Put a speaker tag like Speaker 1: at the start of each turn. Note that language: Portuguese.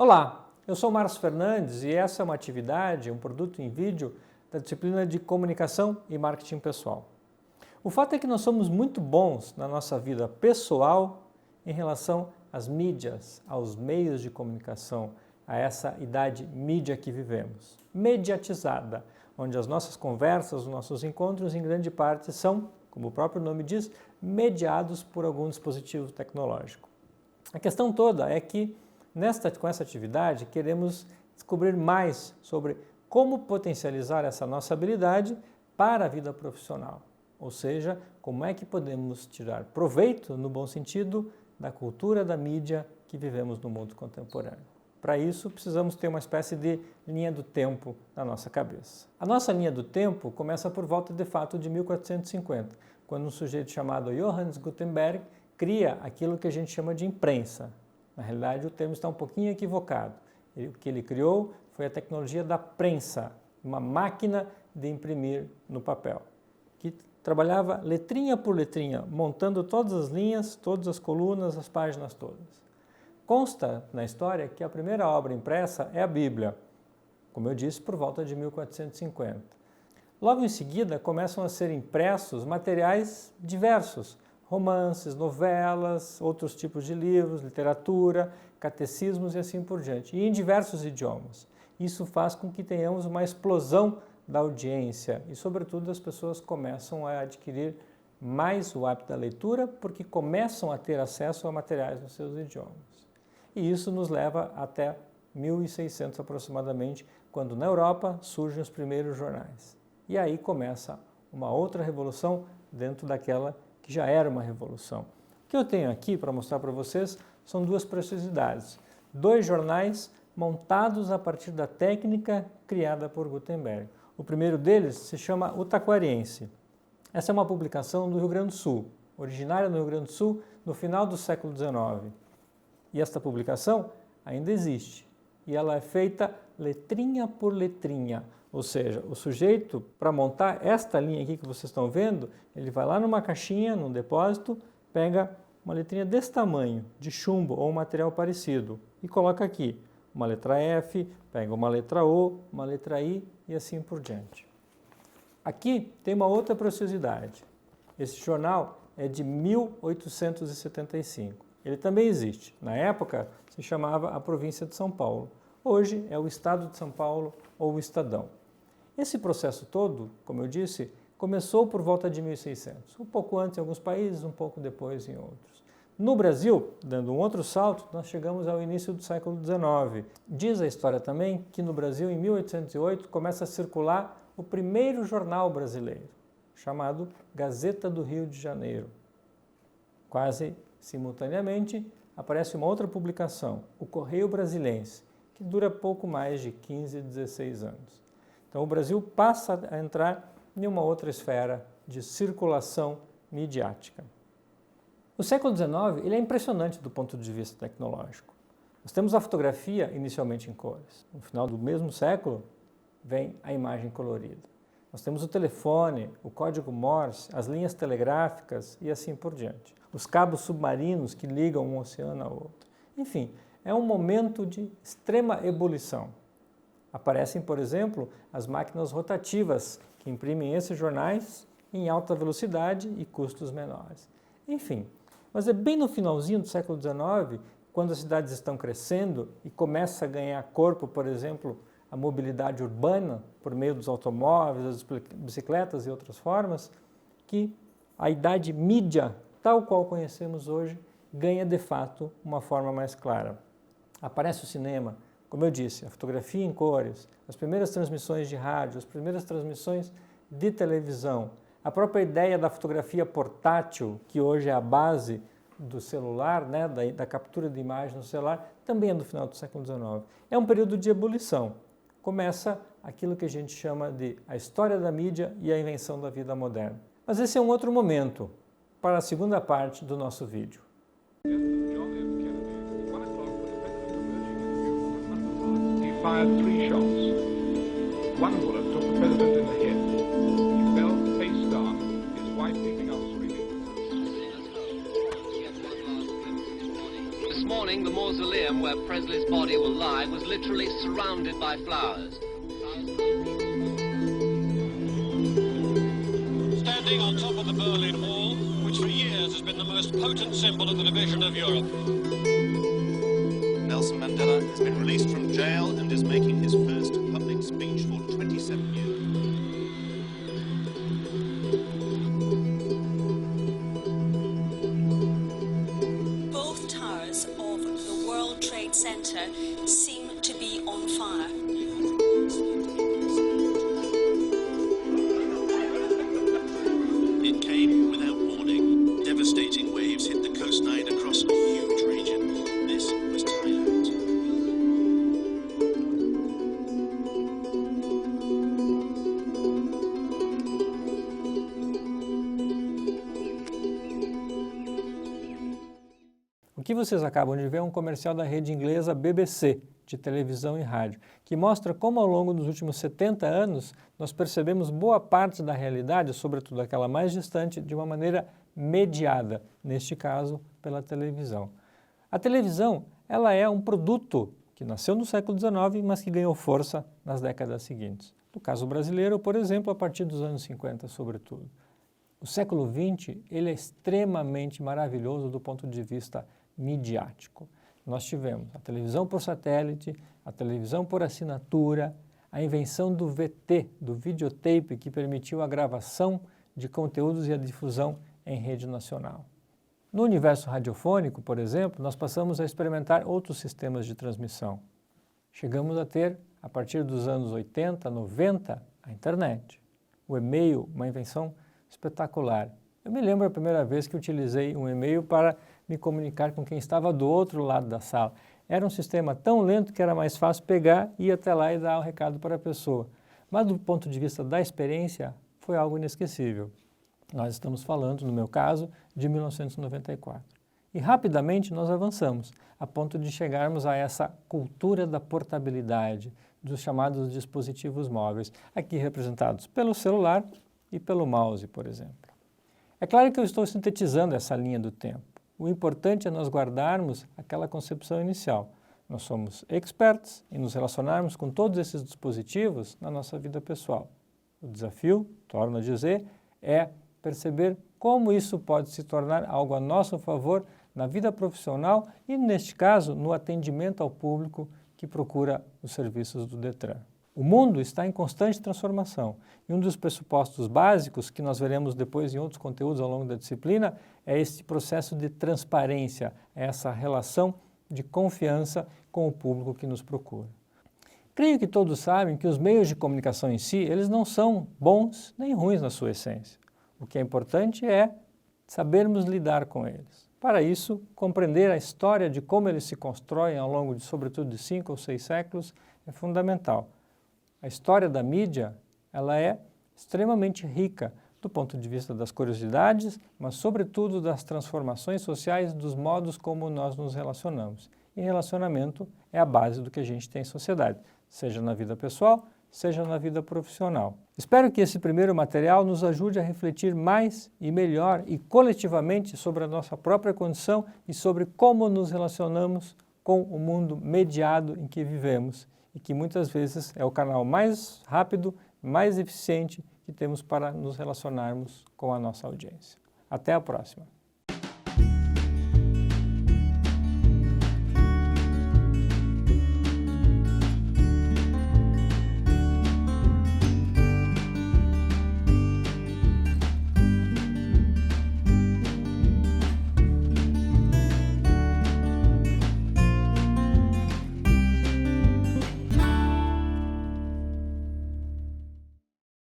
Speaker 1: Olá, eu sou Márcio Fernandes e essa é uma atividade, um produto em vídeo da disciplina de Comunicação e Marketing Pessoal. O fato é que nós somos muito bons na nossa vida pessoal em relação às mídias, aos meios de comunicação, a essa idade mídia que vivemos, mediatizada, onde as nossas conversas, os nossos encontros, em grande parte, são, como o próprio nome diz, mediados por algum dispositivo tecnológico. A questão toda é que, com essa atividade, queremos descobrir mais sobre como potencializar essa nossa habilidade para a vida profissional, ou seja, como é que podemos tirar proveito, no bom sentido, da cultura da mídia que vivemos no mundo contemporâneo. Para isso, precisamos ter uma espécie de linha do tempo na nossa cabeça. A nossa linha do tempo começa por volta, de fato, de 1450, quando um sujeito chamado Johannes Gutenberg cria aquilo que a gente chama de imprensa. Na realidade, o termo está um pouquinho equivocado. O que ele criou foi a tecnologia da prensa, uma máquina de imprimir no papel, que trabalhava letrinha por letrinha, montando todas as linhas, todas as colunas, as páginas todas. Consta na história que a primeira obra impressa é a Bíblia, como eu disse, por volta de 1450. Logo em seguida, começam a ser impressos materiais diversos, romances, novelas, outros tipos de livros, literatura, catecismos e assim por diante, e em diversos idiomas. Isso faz com que tenhamos uma explosão da audiência e, sobretudo, as pessoas começam a adquirir mais o hábito da leitura porque começam a ter acesso a materiais nos seus idiomas. E isso nos leva até 1600 aproximadamente, quando na Europa surgem os primeiros jornais. E aí começa uma outra revolução dentro daquela que já era uma revolução. O que eu tenho aqui para mostrar para vocês são duas preciosidades. Dois jornais montados a partir da técnica criada por Gutenberg. O primeiro deles se chama O Taquariense. Essa é uma publicação do Rio Grande do Sul, originária no Rio Grande do Sul, no final do século XIX. E esta publicação ainda existe. E ela é feita letrinha por letrinha. Ou seja, o sujeito, para montar esta linha aqui que vocês estão vendo, ele vai lá numa caixinha, num depósito, pega uma letrinha desse tamanho, de chumbo ou um material parecido, e coloca aqui uma letra F, pega uma letra O, uma letra I e assim por diante. Aqui tem uma outra preciosidade. Esse jornal é de 1875. Ele também existe. Na época, se chamava a província de São Paulo. Hoje é o estado de São Paulo ou o Estadão. Esse processo todo, como eu disse, começou por volta de 1600. Um pouco antes em alguns países, um pouco depois em outros. No Brasil, dando um outro salto, nós chegamos ao início do século XIX. Diz a história também que no Brasil, em 1808, começa a circular o primeiro jornal brasileiro, chamado Gazeta do Rio de Janeiro. Quase simultaneamente, aparece uma outra publicação, o Correio Brasilense, que dura pouco mais de 15, 16 anos. Então o Brasil passa a entrar em uma outra esfera de circulação midiática. O século XIX ele é impressionante do ponto de vista tecnológico. Nós temos a fotografia inicialmente em cores. No final do mesmo século vem a imagem colorida. Nós temos o telefone, o código Morse, as linhas telegráficas e assim por diante. Os cabos submarinos que ligam um oceano ao outro. Enfim, é um momento de extrema ebulição. Aparecem, por exemplo, as máquinas rotativas que imprimem esses jornais em alta velocidade e custos menores. Enfim, mas é bem no finalzinho do século XIX, quando as cidades estão crescendo e começa a ganhar corpo, por exemplo, a mobilidade urbana por meio dos automóveis, das bicicletas e outras formas, que a idade mídia, tal qual conhecemos hoje, ganha de fato uma forma mais clara. Aparece o cinema, como eu disse, a fotografia em cores, as primeiras transmissões de rádio, as primeiras transmissões de televisão, a própria ideia da fotografia portátil, que hoje é a base do celular, né, da captura de imagem no celular, também é do final do século XIX. É um período de ebulição. Começa aquilo que a gente chama de a história da mídia e a invenção da vida moderna. Mas esse é um outro momento para a segunda parte do nosso vídeo.
Speaker 2: He fired 3 shots. One bullet took the president in the head. He fell face down, his wife leaping out screaming.
Speaker 3: This morning, the mausoleum where Presley's body will lie was literally surrounded by flowers.
Speaker 4: Standing on top of the Berlin Wall, which for years has been the most potent symbol of the division of Europe.
Speaker 5: Nelson Mandela has been released from jail and is making his first public speech for 27 years.
Speaker 6: Both towers of the World Trade Center seem to be on fire.
Speaker 5: It came without warning. Devastating waves hit the coastline across a huge region. This was Thailand.
Speaker 1: O que vocês acabam de ver é um comercial da rede inglesa BBC, de televisão e rádio, que mostra como ao longo dos últimos 70 anos nós percebemos boa parte da realidade, sobretudo aquela mais distante, de uma maneira mediada, neste caso pela televisão. A televisão, ela é um produto que nasceu no século XIX, mas que ganhou força nas décadas seguintes. No caso brasileiro, por exemplo, a partir dos anos 50, sobretudo. O século XX, ele é extremamente maravilhoso do ponto de vista midiático. Nós tivemos a televisão por satélite, a televisão por assinatura, a invenção do VT, do videotape, que permitiu a gravação de conteúdos e a difusão em rede nacional. No universo radiofônico, por exemplo, nós passamos a experimentar outros sistemas de transmissão. Chegamos a ter, a partir dos anos 80, 90, a internet. O e-mail, uma invenção espetacular. Eu me lembro a primeira vez que utilizei um e-mail para me comunicar com quem estava do outro lado da sala. Era um sistema tão lento que era mais fácil pegar, ir até lá e dar o recado para a pessoa. Mas do ponto de vista da experiência, foi algo inesquecível. Nós estamos falando, no meu caso, de 1994. E rapidamente nós avançamos, a ponto de chegarmos a essa cultura da portabilidade, dos chamados dispositivos móveis, aqui representados pelo celular e pelo mouse, por exemplo. É claro que eu estou sintetizando essa linha do tempo. O importante é nós guardarmos aquela concepção inicial. Nós somos experts em nos relacionarmos com todos esses dispositivos na nossa vida pessoal. O desafio, torno a dizer, é perceber como isso pode se tornar algo a nosso favor na vida profissional e, neste caso, no atendimento ao público que procura os serviços do Detran. O mundo está em constante transformação e um dos pressupostos básicos, que nós veremos depois em outros conteúdos ao longo da disciplina, é este processo de transparência, essa relação de confiança com o público que nos procura. Creio que todos sabem que os meios de comunicação em si, eles não são bons nem ruins na sua essência. O que é importante é sabermos lidar com eles. Para isso, compreender a história de como eles se constroem ao longo de, sobretudo, de 5 ou 6 séculos é fundamental. A história da mídia, ela é extremamente rica do ponto de vista das curiosidades, mas sobretudo das transformações sociais, dos modos como nós nos relacionamos. E relacionamento é a base do que a gente tem em sociedade, seja na vida pessoal, seja na vida profissional. Espero que esse primeiro material nos ajude a refletir mais e melhor e coletivamente sobre a nossa própria condição e sobre como nos relacionamos com o mundo mediado em que vivemos e que muitas vezes é o canal mais rápido, mais eficiente que temos para nos relacionarmos com a nossa audiência. Até a próxima!